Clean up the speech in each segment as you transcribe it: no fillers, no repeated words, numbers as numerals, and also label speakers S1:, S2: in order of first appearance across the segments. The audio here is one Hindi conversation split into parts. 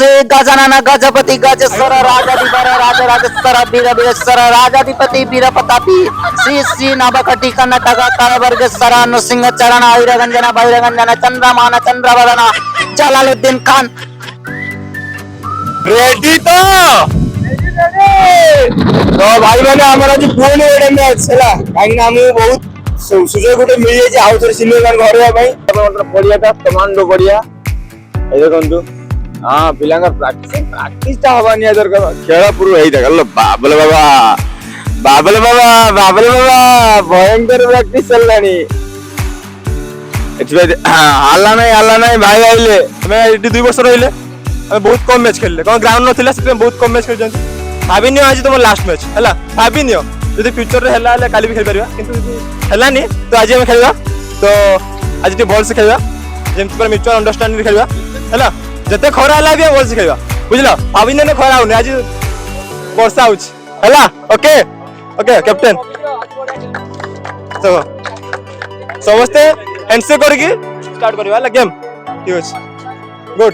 S1: से गजानन गजपति गजेश्वर राजाधिपर राजा राजेश्वर वीर वीरेश्वर राजाधिपति वीर प्रतापी श्री श्री नवकटी कर्नाटक कालवर्गेश्वर नृसिंह चरण भैरगंजन भैरगंजन चंद्रमान चंद्रवदन जलालुद्दीन खान।
S2: रेडी तो भाई मैंने हमारा जो पुणी गोटे मैच है कहीं बहुत सुजोग गोटे मिल जाए आउ थे सिनियर मैन घर पड़ियाटा टमाटो पड़िया देखु हाँ पिला प्राक्टिस हवानी दरकार खेल पूर्व बाबल बाबा बाबल बाबा बाबल बाबा भयंकर प्राक्टिस चलला हल्ला ना भाई आइले आम ये 2 वर्ष रही बहुत कम मैच खेल कौन ग्राउंड ना बहुत कम मैच खेल भाभी आज तुम लास्ट मैच है भाभी जो फ्यूचर है काली भी खेल पार कि तो आज आम खेल तो आज भल से खेल जमी पूरा म्यूचुअल अंडरस्टैंडिंग खेल है जिते खरा है भी भल से खेल बुझल भाभी ने खरा होनी आज वर्षा हो ओके ओके कैप्टेन समस्ते एनसे करके स्टार्ट करवा गेम ठीक अच्छे गुड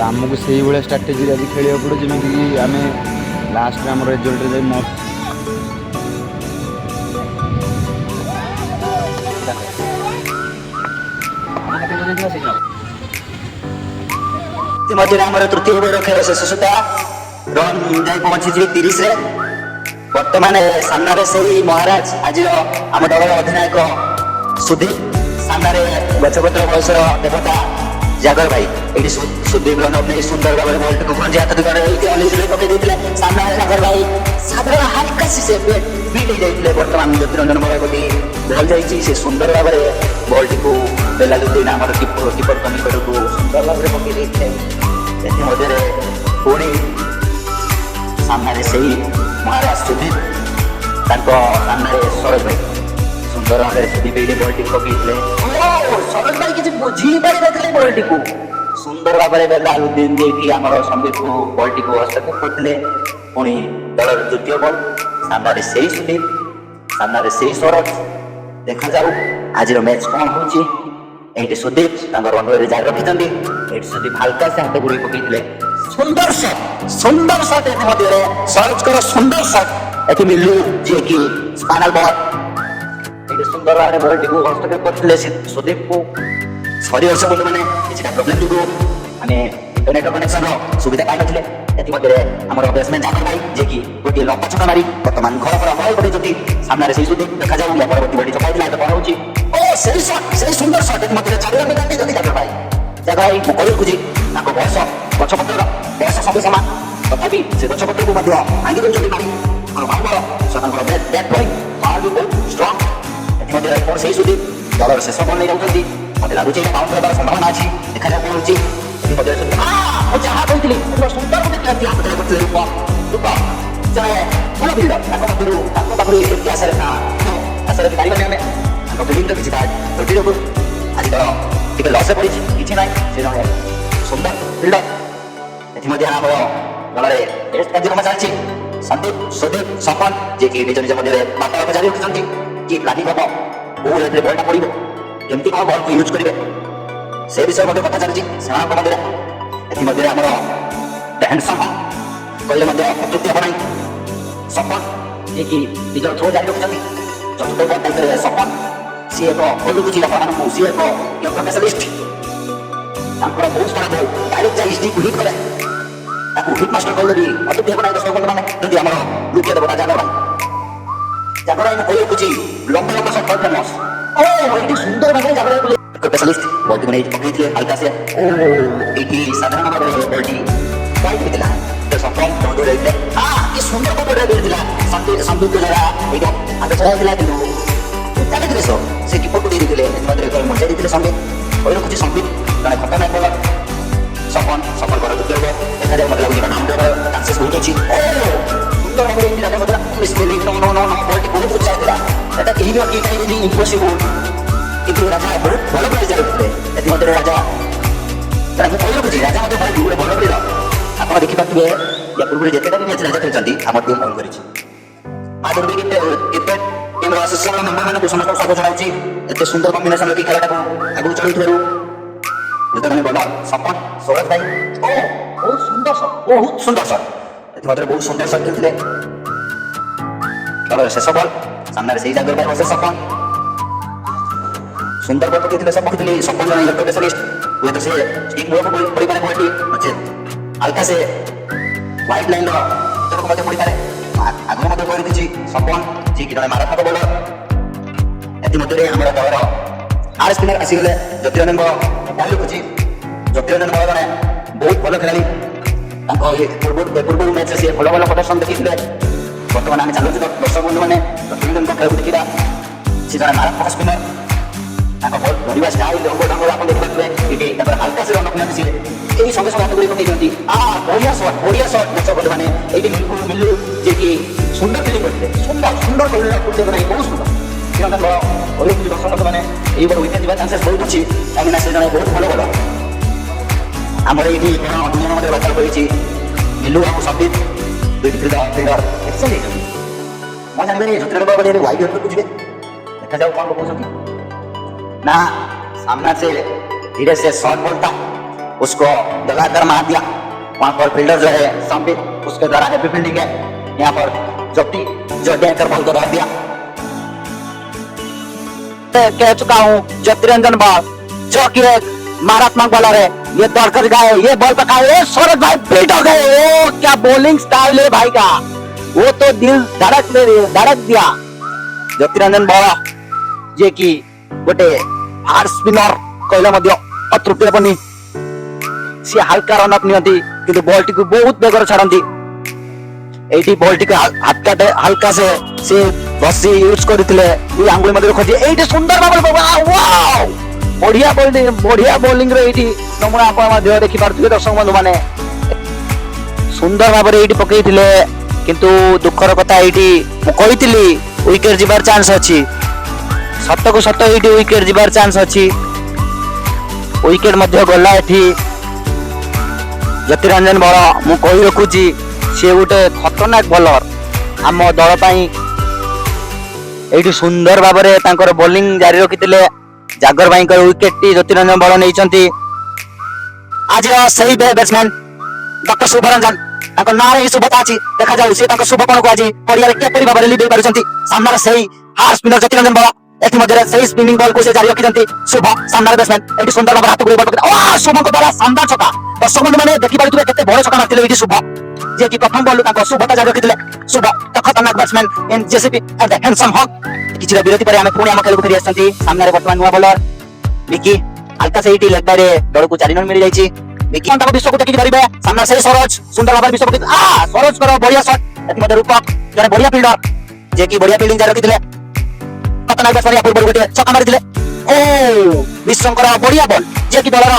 S3: आमको से भाया स्ट्राटेजी आज खेल पड़े जमीक आम लास्ट आम रिजल्ट
S1: तृतीय ओवर खेल शेष सुधा रन जाए पहुंची 30 बर्तमान सामने से महाराज आज आम दल अधिनायक सुधीर सामने गजपत्र बयसर देवता जागर भाई ये सुधीर रन अपने सुंदर भाव में बॉल को पंजे हाथ पकड़ सामने जागर भाई साधारण हल्का से बीट जाते बर्तमान ज्योतिरंजन महागती बल जा सुंदर भाव में बॉल टी को बेलालुद्दीन आम कीपर निकट को सुंदर भाव में पकड़ पुणी सामने से महाराज सुधीर सामने सरोज भाई सुंदर भाव में बॉल टी पकड़ सरोज भाई किसी बुझी पारि नथिले बॉल टी को सुंदर भाव में बेलालुद्दीन देखी आम संबित को बॉल टी को हस्तक्षेप करते पुणी दल द्वितीय बॉल सामने से सुधीर सामने से सरोज देखा जाऊ आज मैच कौन हो सुधीर रन जारी रखी सुधीर हल्का से हाथ गुड़ी पकड़े सुंदर शॉट सरोज कर सुंदर शॉट ये मिलू जी की स्पाइनल बॉल सुंदर भाव में बॉल टी को हस्तक्षेप करते सुदीप को सरी वर्ष बोल मैंने प्रोब्लेम जो आम इंटरनेट कनेक्शन सुविधा पाई नथिले आम बैट्समैन जागर भाई जे कि गोटे लंबा छक्का मारी बर्तमान घर पर अमल कर सामने से सुदीप देखा जाऊ परवर्ती बड़ी चपाई कौन हो सुंदर शॉट जागर भाई कहूँ जी बयस गछपत्र बयस सब सामान तथापि से गछपत्र को भांगी दूसरी मारी स्ट्रंग से सुदीप दल शेष बल नहीं जाती मत लगुच बाउंड होबार संभावना अच्छी देखा जाए कौन होती जहाँ कहती सुंदर भल फिल्डर फिल्डिंग किसी त्रुटि जो आज दल टे लस पड़ी कि ना से जन सुंदर फिल्डर ये आम दल टेस्ट कार्यक्रम चलती संदीप सुदीप सपन जे कि निज निज मध्य वार्तालाप जारी रखिंट कि प्लानिंग हम कौ रेट बलटा पड़ो केमती कौन बल को यूज करेंगे से विषय कथा चलती से मध्य आम हैंडसम कहले अत्युक्ति हम ना सपन जे कि निज थ्रो जारी रखिंट चतुर्थ बल दायित्व सपन सी एक खोलुची आपको सी एक स्पेशलिस्ट बहुत सारा बल डायरेक्ट जा हिट को हिट करे हिट मास्टर कहले भी अत्युक्ति हम ना दर्शक बंधु मैंने जब आम लुकिया देवता जागर भाई कहूँ लंबा लंबा शॉट फेमस ये सुंदर भाव जागर स्पेशलिस्ट बॉल को नहीं पकड़े हल्का से साधारण भाव में बॉल वाइट होता तो सफल ये सुंदर संदीप जरा आगे चलाइला कि जानी से कीपर को देते मजा देते संदीप कही रखुच्छे संदीप जड़े खतरनाक बॉलर सफल सफल कर देखा जाए मतलब लगे नाम देवर चान्सेस बहुत अच्छी सुंदर भाव में इम्पॉसिबल किंतु राजा बहुत भल प्लेयर जाते राजा कही रखुच्छे राजा भल प्लेयर आप देखिपे या पूर्व जितेटा भी मैच राजा खेलती आम टीम भल कर Surabhi cricket team assistant member मानक समस्त स्वागत जनाउछि एते सुंदर कॉम्बिनेशन रखि खेलटा आगु चलुथेरु जेतने बड़ा सपन सोरज भाई ओ बहुत सुंदर सर एते मात्र बहुत सुंदर सर खेलथिले चलो शेष बॉल सामने से ही जागर भाई बसे सपन सुंदर बॉल पकेइथिले सब पकेइथिले सपन जन इलेक्ट्रो स्पेशलिस्ट हुए तो से टीम वर्क पड़ी पारे बॉल अच्छे हल्का से वाइड लाइन लो तो मते पड़ी पारे आगु मते कोइ दिछि सपन जी कि जने मारात्मक बॉलर एति मते हमरा दलर आर स्पिनर आसी गले ज्योतिरंजन बॉल भालु कुछि ज्योतिरंजन बॉल जने बहुत भलो खेलाली ताको ये पूर्व मैच से भलो भलो प्रदर्शन देखिथिले वर्तमान आमे चालू दर्शक बंधु माने ज्योतिरंजन को खेल देखिरा से जने मारात्मक स्पिनर ताको बॉल धरिबा स्टाइल रंग ढंग आपण देखि पाथबे इति तापर हल्का से रन अपने से एई संगे संगे गुडी पकई दियंती बढ़िया शॉट दर्शक बंधु माने एई मिलु जे कि सुंदर फीलिंग करते सुंदर खेलना करते नहीं बहुत सुंदर श्रीलंकन बड़ा और दर्शक बंधु माने एई बड़ विकेट दिबा चांसेस बहुत अछि काहिना से जने बहुत भलो भलो हमर एठी दुनिया मध्ये बात करिछि मिलु आ संबित दुई फील्डर एक्सेलेंट म जानबे ज्योतिरंजन बॉल बड़े वाइड होकर कुछ देखा जाओ कौन लोग होगी ना सामने से धीरे से शॉट बॉल था उसको लगातार मार दिया वहां पर फील्डर जो है संबित उसके द्वारा हैप्पी फील्डिंग है यहाँ पर जो डेंकर बॉल को रख दिया कह चुका हूँ ज्योतिरंजन बॉल जो कि एक मारात्मक बॉलर है ये दौड़कर गए ये बॉल पकाए सौरभ भाई फिट हो गए ओ क्या बॉलिंग स्टाइल है भाई का वो तो दिल धड़क दिया ज्योतिरंजन बॉल जे कि गोटे हार्ड स्पिनर कहले मध्य अतृप्ति हेबनी सी हल्का रन अप नियंती किंतु बॉल टी को बहुत बेगर छाड़ती एटी बॉल टी हल्का से बसी यूज करथिले ई आंगुली मध्ये खोजी एटी सुंदर भाबे वाओ बढ़िया बॉलिंग रे एटी नमूना आपण मध्ये देखि पारथुले दर्शक बंधु माने सुंदर भाबे एटी पकेइथिले किंतु दुखर कथा एटी मु कहिथिली विकेट जिबार चांस अछि सत्य को सत्य एटी विकेट जिबार चांस अछि विकेट मध्ये गला एठी ज्योतिरंजन बड़ मु कहि रखुची से गोटे खतरनाक बॉलर आम दल पाई एठी सुंदर भाबरे तांकर बॉलिंग जारी रखिथिले जागर भाई विकेट टी ज्योतिरंजन बड़ नैचंती आज सही बैट्समैन डॉक्टर शुभरंजन तांकर नाम ही शुभता अछि देखा जाउ से तांकर शुभ कोन को आज पडिया के परि भाबरे लीड पारुचंती सामने सही हार्ड स्पिनर ज्योतिरंजन बड़ एथि मध्ये सही स्पिनिंग बॉल को से जारी रखिचंती शुभ सामने बैट्समैन एठी सुंदर भाबरे हाथ गुडी बॉल पकड़ शुभ को द्वारा शानदार छक्का दर्शक बंधु माने देखि पारुथबे केते बड़ छक्का मारथिले एठी शुभ जे कि प्रथम बॉल तांको शुभता जारी रखिथिले शुभ तो खतरनाक बैट्समैन इन जेसीपी एट द हैंडसम हॉक किछि विरति पर हमें पुणी हम खेल को फेरी आछंती सामने रे वर्तमान नुवा बॉलर विकी हल्का से एटी लेग बाय रे दल को 4 रन मिल जाईची विकी तांको विश्व को देखि परिबे सामने से सरोज सुंदर भाबरे विश्व को सरोज करो बढ़िया शॉट एति मध्ये रूपक जने बढ़िया फील्डर जे कि बढ़िया फील्डिंग जारी रखिथिले खतरनाक बैट्समैन पूर्व गोटे छक्का मारिथिले ओ विश्वकर बढ़िया बॉल जे कि दलर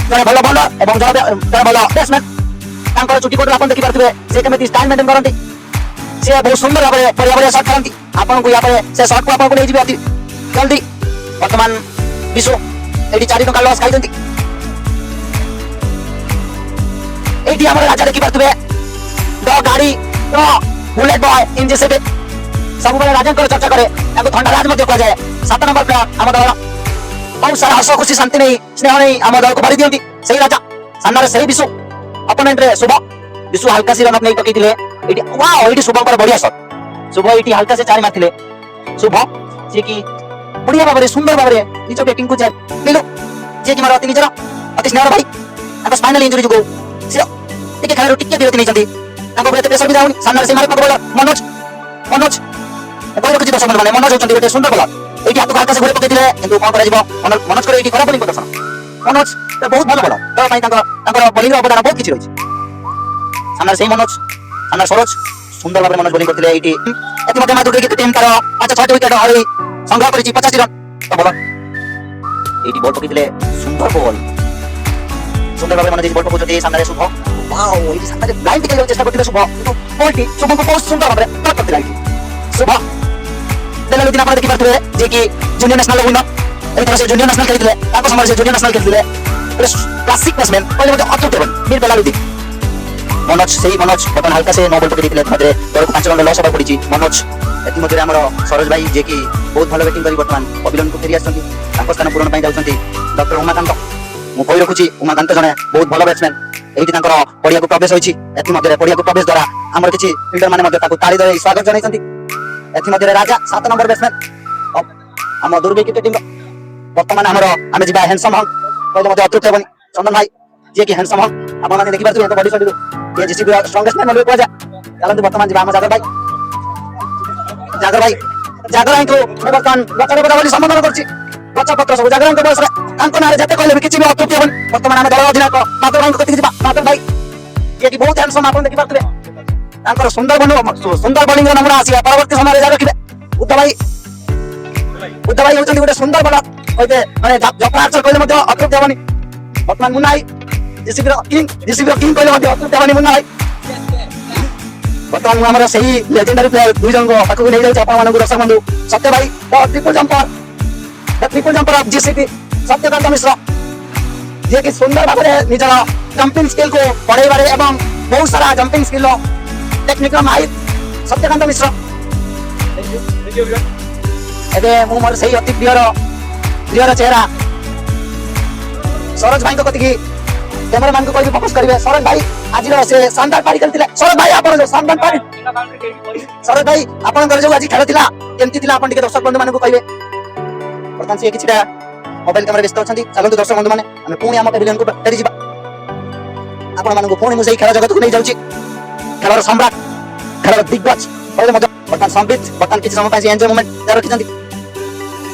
S1: जने भलो बॉलर एवं जने भलो बैट्समैन तांकर चुटी कोड आपण देखि पारथबे से केमेति स्टाइल मेंटेन करंती से बहुत सुंदर भाबरे बढ़िया शॉट करंती आपण को या पर से शॉट को आपण को ले जिबे अति जल्दी वर्तमान विश्व एडी 4 टका लॉस खाइदंती एडी हमर राजा देखि पारथबे द गाड़ी द बुलेट बॉय इन जैसे सब बेले राजन को चर्चा करे ताको ठंडा राज मध्ये को जाए 7 नंबर प्लेयर हम दल बहुत सारा हस खुशी शांति नहीं स्नेह नहीं हम दल को भरी दियंती सही राजा सामने सही विश्व अपोनेंट रे शुभ विश्व हल्का से रन अप नहीं पकेइथिले एडी वाओ एडी शुभ पर बढ़िया शॉट शुभ एटी हल्का से 4 मारथिले शुभ जे कि बढ़िया भाबरे सुंदर भाबरे निज बैटिंग को जाय मिलो जे कि मारो अति निजरा अति स्नेह भाई ताको स्पाइनल इंजरी जुगो से टिके खेल टिके विरति नहीं चंदी ताको बेते प्रेशर भी जाउनी सामने से मारे बॉलर मनोज कुछ दर्शक माने मनोज होचंदी गोटे सुंदर बॉलर एटी हाथ हल्का से घोड़े पकेइथिले किंतु कोन करा जिवो मनोज करे एटी खराब बॉलिंग प्रदर्शन मनोज तो बहुत भलो बॉलर तो भाई तांकर बॉलिंग अवदान बहुत किछि रहिछि सामने सही मनोज सामने सरोज सुंदर भाबरे मनोज बॉलिंग करथिले एटी एति मध्ये मात्र क्रिकेट टीम तार 5-6 विकेट हरि संग्रह करिछि 85 रन तो बॉलर एटी बॉल पकेइथिले सुंदर भाबरे मनोज बॉल पकोचथि सामने शुभ वाओ एटी सामने ब्लाइंड टिके चेष्टा करथिले शुभ बॉल टी शुभ को बहुत सुंदर भाबरे टच करथिले शुभ देले दिन आपण देखि पारथबे जे कि जूनियर नेशनल विनर एई तरह से जूनियर नेशनल खेलिथिले ताको समय से जूनियर नेशनल खेलिथिले क्लासिक बैट्समैन पहिले मध्ये अतुटेबल बीर बेलालुदी मनोज सही मनोज बटन हल्का से नो बॉल पकड़ दिले दल को 5 रन लॉस होबा पड़िछि मनोज एमती आम सरोज भाई जे कि बहुत भल बैटिंग कर बर्तमान पविलियन को फेरी आसती स्थान पूरण जाऊँगी डॉक्टर उमाकांत मुझे कही रखुची उमाकांत जड़े बहुत भल बैट्समैन ये पड़िया को प्रवेश होती पड़िया को प्रवेश द्वारा आम किसी फिल्डर मैंने ताली दे स्वागत जनई राजा 7 नंबर बैट्समैन आम दुर्ग क्रिकेट टीम बर्तमान आम जी हैंडसम हंग कहले अतृप्त हेनी चंदन भाई जी कि हैंडसम हंग आपने देखिए बडी शरीर ये जीसीबी स्ट्रंगेस्ट मैन कह जाए चलते बर्तमान जी आम जागर भाई को बर्तमान गचर पदा संबोधन कर गचपत्र सब जागर बयस ना जिते कहले किसी भी अतृप्ति हेनी बर्तमान आम दल अधिनायक माधव भाई को कति माधव भाई जी बहुत हैंडसम आप देखिए सुंदर बॉलिंग नमूना आसा परवर्ती समय जारी रखिए बुद्ध भाई होती गोटे सुंदर बॉलर कहते माने जपरा आर्चर कहले अतृप्त हेनी बर्तमान मुन्ना भाई जीसीबी किंग कहले अतृप्त हेनी मुन्ना भाई बर्तमान आम से लेजेंडरी प्लेयर 2 जन पाक नहीं जाऊँ आप दर्शक बंधु सत्य भाई triple jumper of GCB Satyakant Mishra ji कि सुंदर भाव में निजर जंपिंग स्किल को बढ़ाइबार एवं बहुत सारा जंपिंग स्किल टेक्निक माहिर सत्यकांत मिश्र एवं मु मोर से अति प्रियर चेहरा सरोज भाई को कति कैमरा मैन को कह फोकस करेंगे सरोज भाई आज से शानदार पारी करते सरोज भाई आप शानदार पारी सरोज भाई आप जो आज खेल केमती आप दर्शक बंधु मान कहे बर्तमान सी कि मोबाइल कैमेरा व्यस्त अच्छा चलते दर्शक बंधु मैंने पुणी आम पेविलियन को फेरी आपण पुणी मुझे खेल जगत को नहीं जाऊँगी खेल सम्राट खेल दिग्गज बर्तमान संबित बर्तमान किसी समय एंजॉय मोमेंट रखी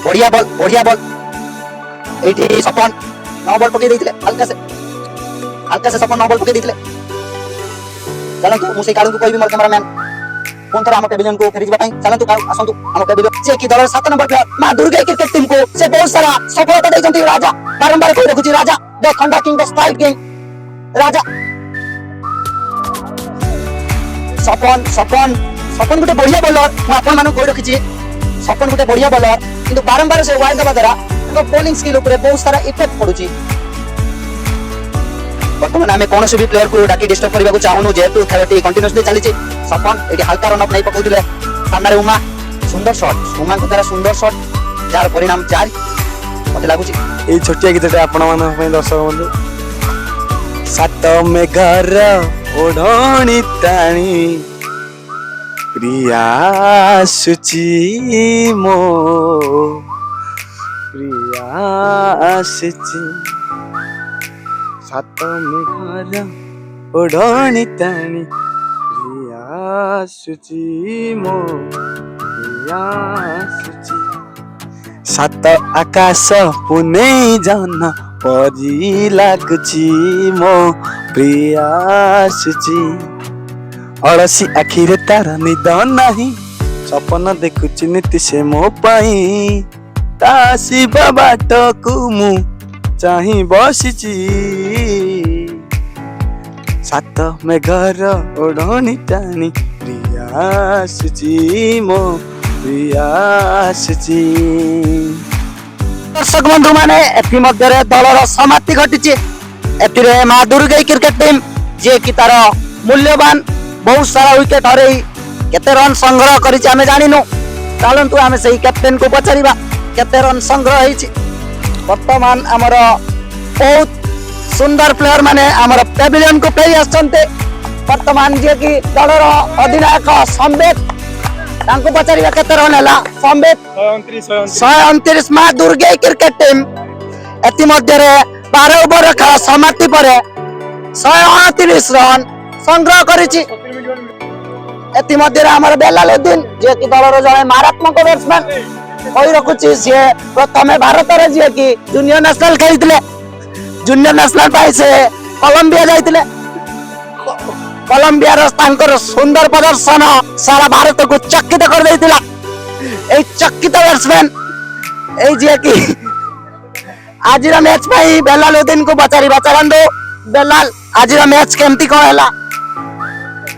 S1: बढ़िया बॉल ये सपन 9 बॉल पकई हल्का से सपन 9 बॉल पकई चलतु मुझे कालू को कोई भी मोर कैमरामैन पुन थोड़ा आम पेविलियन को फेरी चलतु आसतु आम पेविलियन से कि दल 7 नंबर प्लेयर मां दुर्गा क्रिकेट टीम को से बहुत सारा सफलता देइछंती राजा बारंबार कहि रखुची राजा द खंडा king the strike king Raja सपन गोटे बढ़िया बॉलर मु आपन मानु कहि रखिची सपन गोटे बढ़िया बॉलर किंतु बारंबार से वाइड दबा द्वारा बॉलिंग स्किल ऊपर बहुत सारा इफेक्ट पड़ुची बर्तमान आम कौन भी प्लेयर को डाकी डिस्टर्ब करने को चाहूँ जेहेतु खेल कंटिन्यूअसली चली सपन ये हल्का रन अप नहीं पकाउले सामने उमा सुंदर शॉट उमा को द्वारा सुंदर शॉट जार परिणाम 4 मत लगुच
S2: ये छोटिया गीत आपण मान दर्शक बंधु 7 मेघर ओढ़णी ताणी प्रिया सुची मो प्रिया सुची 7 मेघर ओढ़णी ताणी प्रिया सुची मो प्रिया सुची 7 आकाश पुने जन परी लागुची मो प्रिया सुची अलसी आखिरे तार निद नहीं सपन देखुची नीति से मो पाई तासिबा बाट को मु चाही बसिची 7 मेघर ओढ़णी टाणी प्रिया सुची मो प्रिया सुची
S1: दर्शक बंधु माने एथि मध्य दलर समाप्ति घटी एथिरे मां दुर्गा क्रिकेट टीम जे कि तार मूल्यवान बहुत सारा विकेट हरई केते रन संग्रह करिछि आमे जानिनु चलंतु आमे सही कैप्टेन को पचारिबा केते रन संग्रह होईछि वर्तमान हमर बहुत सुंदर प्लेयर माने हमर पेविलियन को फेरी आछन्ते वर्तमान जे कि दलर अधिनायक संबित तांको पचारिबा केते रन हला संबित 129 मां दुर्गा क्रिकेट टीम एति मध्य 12 ओवर खेल समाप्ति पर 129 रन संग्रह करिछि एति मध्य हमर बेलालुद्दीन जे कि दलर जने मारात्मक बैट्समैन कहि रखुछि से प्रथमे भारत रे जे कि जूनियर नेशनल खेलितले जूनियर नेशनल पाई से कोलंबिया जाइतले कोलंबिया रो तांकर सुंदर प्रदर्शन सारा भारत को चकित कर दैतिला ए चकित बैट्समैन ए जे कि आज मैच पाई बेलालुद्दीन को पचारिबा चलंदो बेलाल आज मैच केमती को हला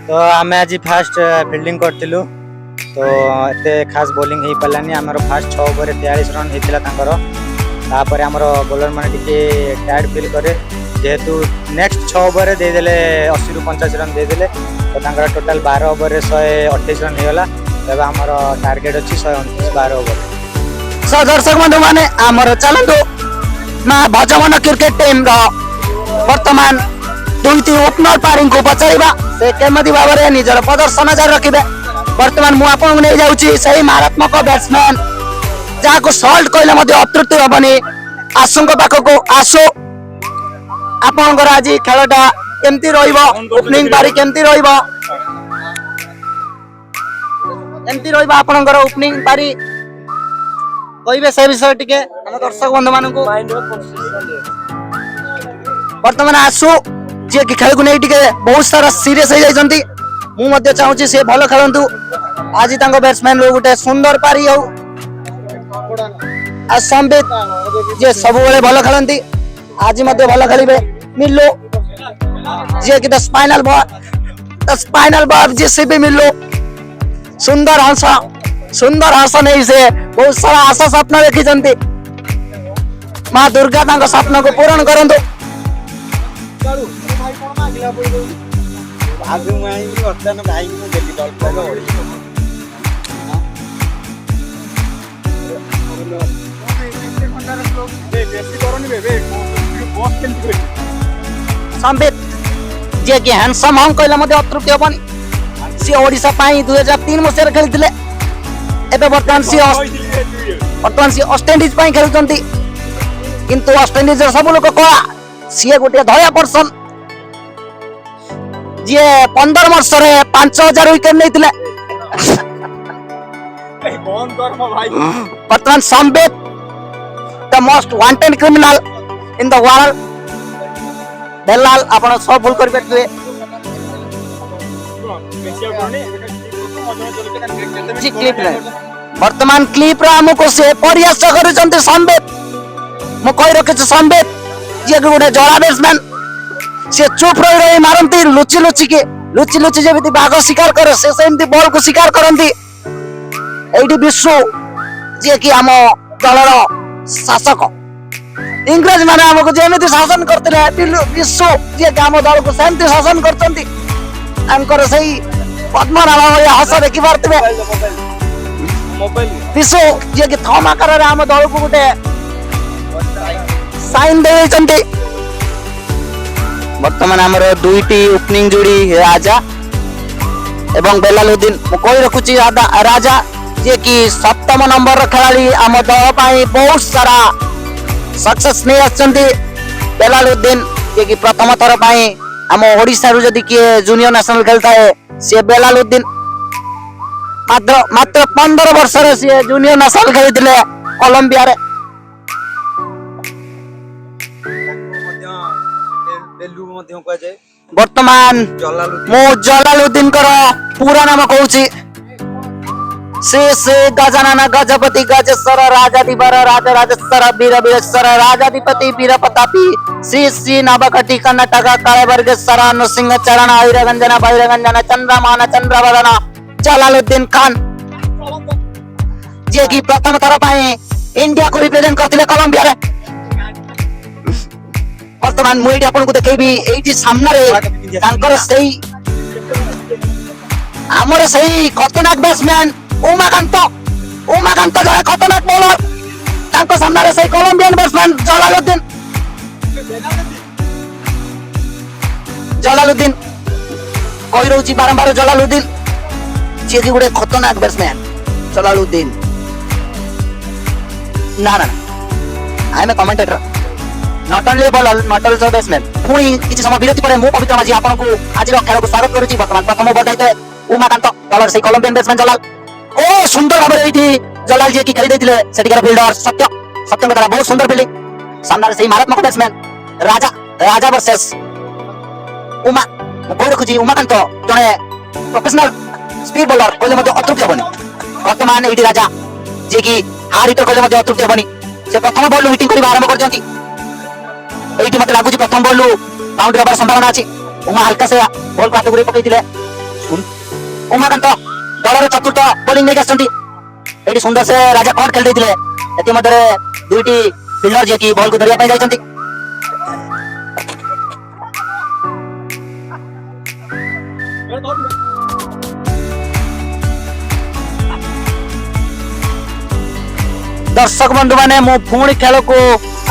S4: तो आम आज फास्ट फील्डिंग करथिलु तो एते खास बॉलिंग हे पलानी हमर फास्ट 6 ओवर 43 रन हेतिला तांकर तापर हमर बॉलर माने टिके टायर्ड फील करे जेहेतु नेक्स्ट 6 ओवर दे देले 80 रु 85 रन दे देले तो तांकर टोटल 12 ओवर 128 रन हेला तेज आमर टार्गेट अच्छी 129 ओवर।
S1: सो दर्शक बंधु माने आमर चलतु ना भजमन क्रिकेट टीम वर्तमान दुईटी ओपनर पारी को पचारा से केमती भाव में निजर प्रदर्शन जारी रखिए। वर्तमान मुझे आपको नहीं जाऊँगी सही मारात्मक बैट्समैन जहाँ को सल्ट कहले अतृप्ति हेनी आशु पाखक आशु आपणकर आज खेलटा केमती ओपनिंग पारी केमती आपणकर ओपनिंग पारी कहे से विषय टी दर्शक बंधु मान वर्तमान आशु जी कि खेल को नहीं बहुत सारा सीरीयस हो जाती मुझे चाहूँगी सी भल खेलतु आज बैट्समैन गोटे सुंदर पारी हो संबित जी सब भल खेलती आज भल खेलिए मिलू जी कि स्पाइनल बॉल जेसीबी मिलू सुंदर हंस नहीं से बहुत सारा आशा स्वप्न देखी माँ दुर्गा स्वप्न को पूरण करंतु। संबित जे कि हैंडसम हंग कहले अतृप्ति हेनी सी ओडिशा 2003 मसीह खेली वर्तमान सी वेस्ट इंडीज खेलुंट किंतु वेस्ट इंडीज सब लोग कला सी गोटे धया पर्सन जी 15 वर्ष 5000 विकेट नहीं वर्तमान Sambit the most wanted criminal in the world Belal आप सब भूल कर वर्तमान क्लिप आमको से प्रयास कर संबित मु कही रखी संबित जी गोटे जड़ा बैट्समैन से चुप रही मारती लुचि जमी बाघ शिकार करे से बॉल को शिकार करती एटी विश्व जी कि आम दलर शासक इंग्रेज माने हमको जमी शासन करते विश्व जी कि आम दल को सेमती शासन कर पद्मनाभ हस देखी पारे विश्व जी कि थम आकार आम दल को गोटे साइन दे वर्तमान आमर दुईटी ओपनिंग जोड़ी राजा एवं बेलालुद्दीन कही रखुची राजा जे कि 7म नंबर खेलाड़ी आम दल बहुत सारा सक्सेस नहीं आछंती बेलालुद्दीन जे कि प्रथम थर आम ओडिशा रु जदि किए जूनियर नेशनल खेलता है सी बेलालुद्दीन मात्र 15 वर्ष सी जूनियर नेशनल खेली कोलंबिया रे वर्तमान मु जलालुद्दीन पूरा नाम कहूँ श्री श्री गजानन गजपति गजेश्वर राजाधिपर राजराजेश्वर वीर वीरेश्वर राजाधिपति वीर प्रतापी श्री श्री नवकटी कर्नाटक कालवर्गेश्वर नृसिंह चरण ऐरगंजन भैरगंजन चंद्रमान चंद्रवदन जलालुद्दीन खान जे कि प्रथम थर इंडिया को रिप्रेजेंट करते कोलंबिया रे वर्तमान मुझे आपको देखेबी एठी सामने आमर सही खतरनाक बैट्समैन उमाकांत जड़े खतरनाक बॉलर सामने सही कोलंबियन बैट्समैन जलालुद्दीन कही रोची बारंबार जलालुद्दीन जी कि गोटे खतरनाक बैट्समैन जलालुद्दीन ना I am a commentator not only bowler not also batsman पुणी किसी समय विरति पर मु पवित्र माझी आपको आज खेल को स्वागत करुच्ची वर्तमान प्रथम ओवर दायित्व उमाकांत दलर से कोलंबियन बैट्समैन जलाल ओ सुंदर भाव जलाल जी की खेली देथिले सेटिकार फील्डर सत्य द्वारा बहुत सुंदर फील्डिंग सामने से मारात्मक बैट्समैन राजा वर्सेस उमा कोई रखुची उमाकांत जने प्रोफेशनल स्पीड बॉलर कहले मते अतृप्ति हेबनी वर्तमान एटी राजा जे कि हार हिटर कहले मते अतृप्ति हेबनी से प्रथम बॉल हिटिंग करबा आरंभ कर जंती एटी मते लागुची प्रथम बॉल बाउंड्री होबार संभावना अछि उमा हल्का से बॉल को हाथ गुरे पकैतिले उमाकांत दलर चतुर्थ बॉलिंग नहीं आछंती एटी सुंदर से राजा कट खेल देथिले एति मते दुईटी फील्डर जे कि बॉल को धरिया पय जायछंती दर्शक बंधु माने मु पुणी खेल को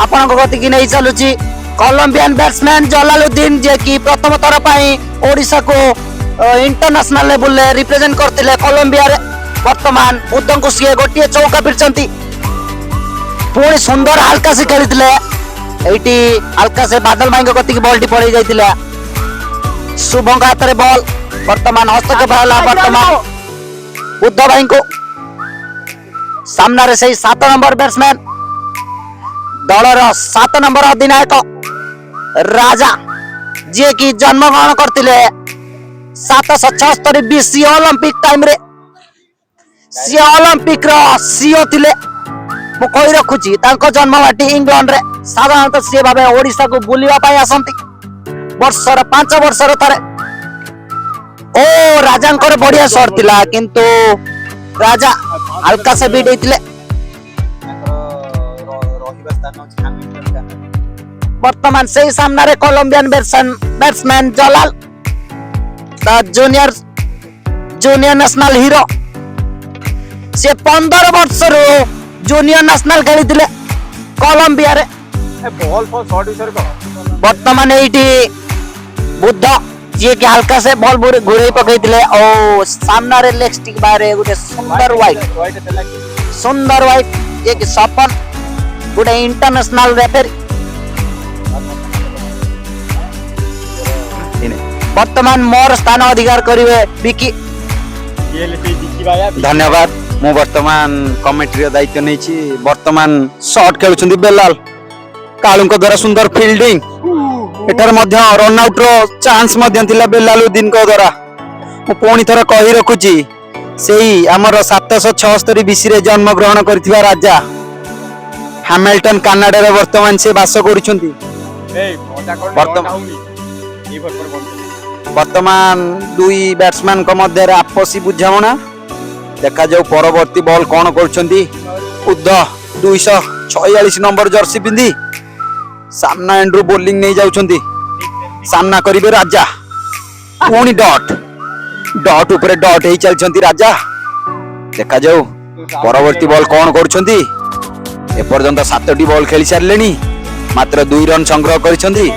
S1: आपण गति की नहीं चलुची कोलंबियन बैट्समैन जलालुद्दीन जे कि प्रथम थर पाई ओडिशा को इंटरनेशनल लेवल रे रिप्रेजेंट करथिले कोलंबिया रे वर्तमान बुद्धन को सी गोटे चौका फिरचंती पुणी सुंदर हल्का से खेलिथिले एटी हल्का से बादल भाई गति की बॉल टी पड़ी जाइतिला शुभंग हाथ रे बॉल वर्तमान हस्तक्षेप होला वर्तमान बुद्ध भाई को सामना रे सही 7 नंबर बैट्समैन दलर 7 नंबर अधिनायक राजा जे कि जन्म ग्रहण करथिले 776 बीसी ओलंपिक टाइम रे सी ओलंपिक रो सीओ थिले मु कहि रखुची तांको जन्मवाटी इंग्लैंड रे साधारणतः सी भाबे ओडिसा को बुलिवा पाई आसंती वर्षर 5 वर्षर थरे ओ राजांकर बढ़िया शॉट थिला किंतु राजा हल्का से बीट होइतिले वर्तमान से सामना रे कोलंबियन बैट्समैन जलाल जूनियर नेशनल हीरो से 15 वर्ष रो जूनियर नेशनल खेली कोलंबिया रे
S2: बॉल फॉल शॉट विषय को
S1: वर्तमान एटी बुद्ध जे कि हल्का से बॉल घुरे पकईले और सामना रे लेग स्टिक बारे गोटे सुंदर व्हाइट जे कि सपन गोटे इंटरनेशनल रेफरी वर्तमान मोर स्थान अधिकार करिवे विकी
S3: धन्यवाद मु वर्तमान कमेंट्री दायित्व नहीं वर्तमान शॉट खेलुछंदी बेलाल कालू द्वारा सुंदर फील्डिंग एटार मध्य रन आउट रो चांस मध्य थिला बेलालुद्दीन को द्वारा मु पुणी थर कहि रखुची सेही हमर 776 बीसी रे जन्म ग्रहण करथिबा राजा हैमिल्टन कनाडा रे वर्तमान से वास करूछंती वर्तमान दुई बैट्समैन को मध्य आपसी बुझामणा देखा जाऊ परवर्ती बॉल कौन करछंती उद्ध 246 नंबर जर्सी पिंदी सामना एंड्रू बोलिंग नहीं जाउछंती सामना करिवे राजा पुणी डॉट ऊपर डॉट ही चलछंती राजा देखा जाऊ परवर्ती बॉल कौन करछंती एपर्यंत 7टी बॉल खेली सारलेनी मात्र 2 रन संग्रह करिसंती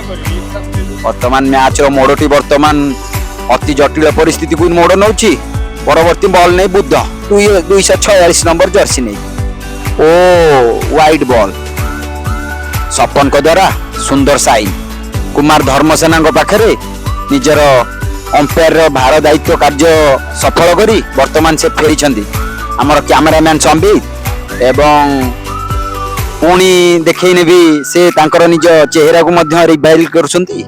S3: वर्तमान मैच रो मोड़टी वर्तमान अति जटिल परिस्थिति को मोड़ नौची परवर्ती बॉल नहीं बुद्ध 246 नंबर जर्सी नहीं ओ वाइड बॉल सपन को द्वारा सुंदर साइन कुमार धर्मसेना पाखरे निजर अंपायर रो भार दायित्व कार्य सफल करी वर्तमान से फेरी छंदी हमर कैमरामैन संबित एवं पुणी देखैने भी से तांकर निज चेहरा को मध्य रिवाइल करछंती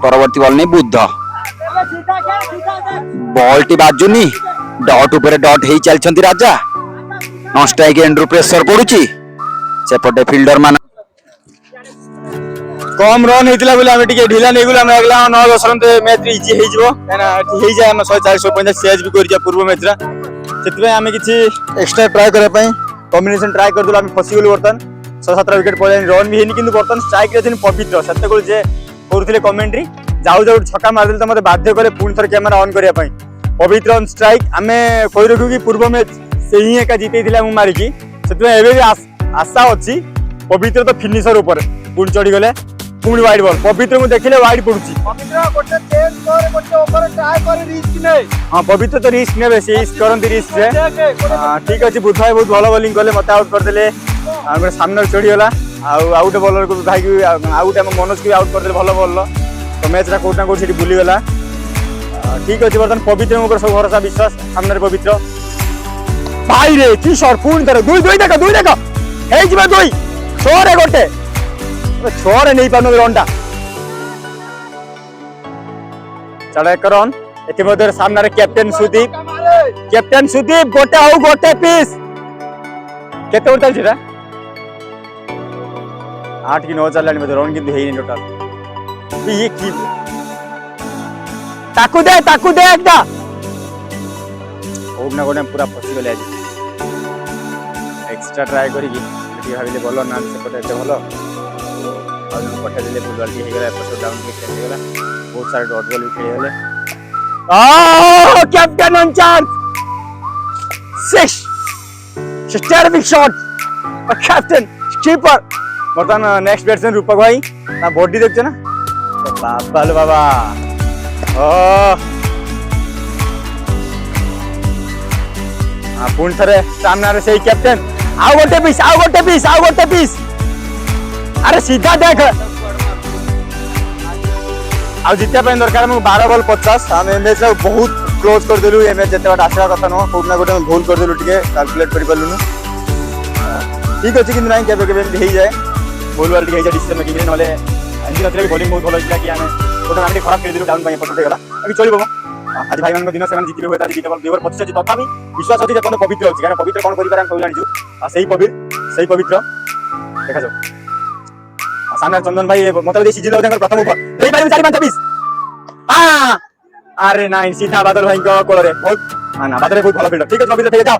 S3: परवर्ती बॉल नहीं बुद्ध बॉल टी बाजुनी डॉट ऊपर डॉट ही चलछंती राजा नॉन स्ट्राइक एंड्रू प्रेशर पडुची सेपटे फील्डर मान
S2: कम रन हेतिला बोले हमें टिके ढिला नै गुला हम अगला 9-10 रन ते मैच इजी हे जिवो एना हे जाय हम 140-150 सीएच भी करि जा पूर्व मैच रा सेतबे हमें किछि एक्स्ट्रा ट्राई करे पई कॉम्बिनेशन ट्राई कर दुला हम फसी गेलु वर्तन 6-7 विकेट पळे रन भी हेनी किंतु वर्तन स्ट्राइक रे दिन पवित्र सत्य को जे करूथिले कमेंट्री जाऊ जाऊ छक्का मार देल त मते बाध्य करे पुन थर कैमरा ऑन करिया पई पवित्र ऑन स्ट्राइक हमें कोइ रखु कि पूर्व मैच से ही एका जीते दिला मु मारी की सेतबे एबे भी आशा अछि पवित्र तो फिनिशर ऊपर पुन चढ़ी गले पुणी वाइड बॉल पवित्र को देखिले वाइड पडुची पवित्र गोटे चेंज करे गोटे ओवर ट्राई करे रिस्क नै हां पवित्र तो रिस्क नेबे से इस करंती रिस्क से ठीक अछि बुध भाई बहुत भलो बॉलिंग करले मते आउट कर देले हमर सामने चढ़ी गला आउट बॉलर को भाई की आउट हम मनोज की आउट कर देले भलो बॉल तो मैच रा कोटा को सिटी भूली गला ठीक अछि वर्तमान पवित्र ऊपर सब भरोसा विश्वास सामने पवित्र भाई रे की शॉट पूर्ण तरह दुई देखा हे जिबा दुई छोरे गोटे छोरे नहीं पानो रनटा चला एक रन इतिमध्ये सामना रे कैप्टन सुदीप गोटे हो गोटे पीस केते ओवर चल छिरा 8 की 9 चललानी मध्ये रन किंतु हेई नहीं टोटल ये की ताकू दे एकदा ओबना गोने पूरा फसी गले आज एक्स्ट्रा ट्राई करी की भाविले बोलो ना सेपटे एते भलो पठा दिले फुटबॉल की हेगला एपिसोड डाउन के खेल गेला बहुत सारे डॉट बॉल भी खेल गेले captain on chance 6 star big shot captain keeper बर्तमान नेक्स्ट बैट्समैन रूपक भाई ना बॉडी देखछ ना बाबा लो बाबा ओ पुणी थे सामने से कैप्टेन आउ गोटे पीस अरे सीधा देख आ जितना दरकार 12 बॉल 50 आम मैच बहुत क्लोज करदेलु ए मैच जिते आसवा कथा नुह कोना गोटे भूल करदेलु टिके कैलकुलेट कर पालुनु ठीक अच्छे कि नहीं केबे केबे हो जाए भूल वाल टिके डिसीजन मेकिंग रे नले एंजिन नथले बॉलिंग बहुत भलो हिला कि आमे गोटे आमे खराब खेल दिलु डाउन पाई पट गला अभी चलिबो आज भाई मान दिन से जितबे होता जीते बॉल 25 अछि तथापि विश्वास अछि जे कोन पवित्र अछि कारण पवित्र कोन करि पारे हम कहलानि छु आ सही पवित्र देखा जाओ सामने चंदन भाई मतलब सीजन प्रथम ओवर दे पारे 4-5 20 अरे नहीं सीधा बादल भाई को कोल रे बहुत ना बादल बहुत भलो फील्डर ठीक है पवित्र ठीक जाओ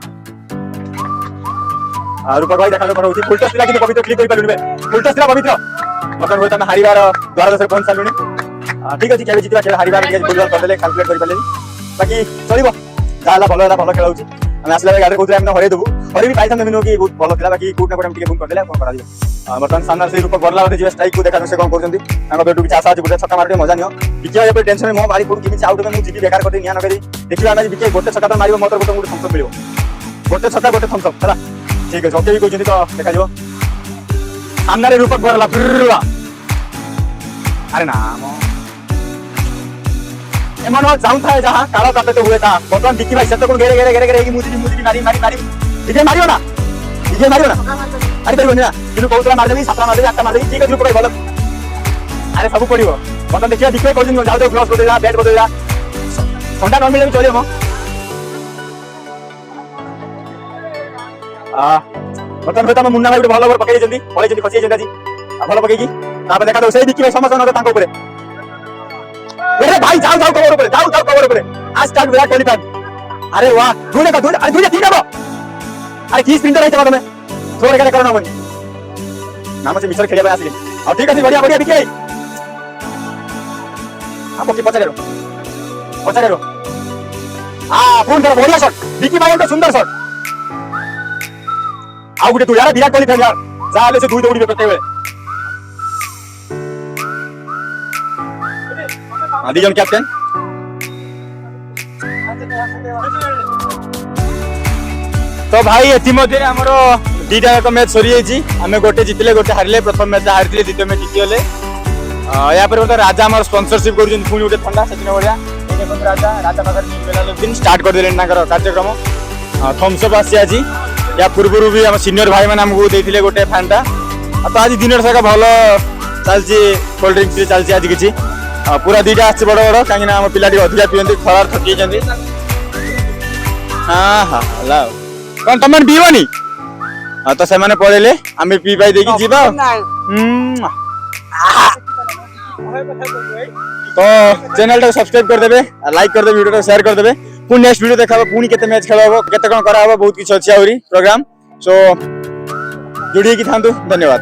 S2: रूपक भाई देखा कर होती फुल टच लागी पवित्र क्लिक करि पालुनी फुल टच ला पवित्र मतलब होता हम हारिबार द्वार से पहुंच सालुनी ठीक अछि केबे जितबा खेल हारिबार के फुल कर देले कैलकुलेट करि पालेनी बाकी चलिबो जाला भलो खेल होची हम आसला गाडे कोतरे हम हरे देबु हरे भी पाइथन मिनो की बहुत भलो खेला बाकी कोट ना कोट हम टिके फोन कर देले फोन करा दियो बर्तमान सामने से रूपक बरला होते जे स्ट्राइक को देखा से कोन करजंती तांको बेटू की आशा अछि गुटे छक्का मारते मजा नियो बिकिया पे टेंशन में मो बारी पुर किमी आउट में जीबी बेकार करते निया न करी देखिबा हम बिकिया गोटे छक्का तो मारिबो मोटर गोटे थम्स अप मिलिबो गोटे छक्का गोटे थम्स अप हला ठीक है ओके भी कोजंती तो देखा जिवो सामने रे रूपक बरला बिरला अरे ना मो एमन जाउन था जहां काला काटे तो हुए था बर्तमान बिकी भाई सत्य को घेरे की मुजी मारी इजे मारियो ना अरे करियो ना किनु कोतरा मार देबी सातरा मार देबी आठटा मार देबी ठीक है ग्रुप भलो अरे सब पड़िबो बर्तमान देखिया दिखे कोजिन जाउ तो ग्लव्स बदला बैट बदला ठंडा न मिले भी चलियो मो बर्तमान होता मुन्ना भाई भलो ओवर पकई जल्दी खसी जंदा जी भलो पकई की तापर देखा दो से बिकी भाई समस्या न तांको ऊपर अरे भाई जाओ कवर ऊपर आज स्टार्ट विराट कोहली फैन अरे वाह अरे ठीक है अरे की स्पिनर है तुम्हें थोड़ा क्या करना बनी नाम से मिसर खेलिया आसी और ठीक है बढ़िया बिके आपको की पचारे रो फोन करो बढ़िया शॉट बिकी भाई का सुंदर शॉट आ गुटे तू यार विराट कोहली फैन यार जाले से दुई दौड़ी करते हुए दिजन कैप्टेन तो भाई एथिमध्ये हमर दीटा एक मैच सरी जाइछि हमें गोटे जितले गोटे हारले प्रथम मैच हारथिले द्वितीय मैच जितिले या पर तो राजा हमर स्पॉन्सरशिप करूछन पुनी गोटे ठंडा सचिन बढिया एने बंद राजा नगर न्यू बेला दिन स्टार्ट कर देले नाकर कार्यक्रम थम्स अप आसी आज या पूर्व भी हम सीनियर भाई माने हमको देथिले गोटे फैनटा तो आज दिन सारा भलो चलछि कोल्ड ड्रिंक्स चलछि आज किछि पूरा दीटा आछि बड़ कहीं ना हम पिला अधिका पीती खरार थकी हाँ हला कौन तुम पीबनी तो से पड़े आम पी पाई देखी जीवा तो चैनल टाइम सब्सक्राइब करदे लाइक करदे वीडियो शेयर करदे पुणी नेक्स्ट वीडियो देखा पुणी केते मैच खेल हम केते कौन करा बहुत किसी अच्छी प्रोग्राम सो जुड़ी था धन्यवाद।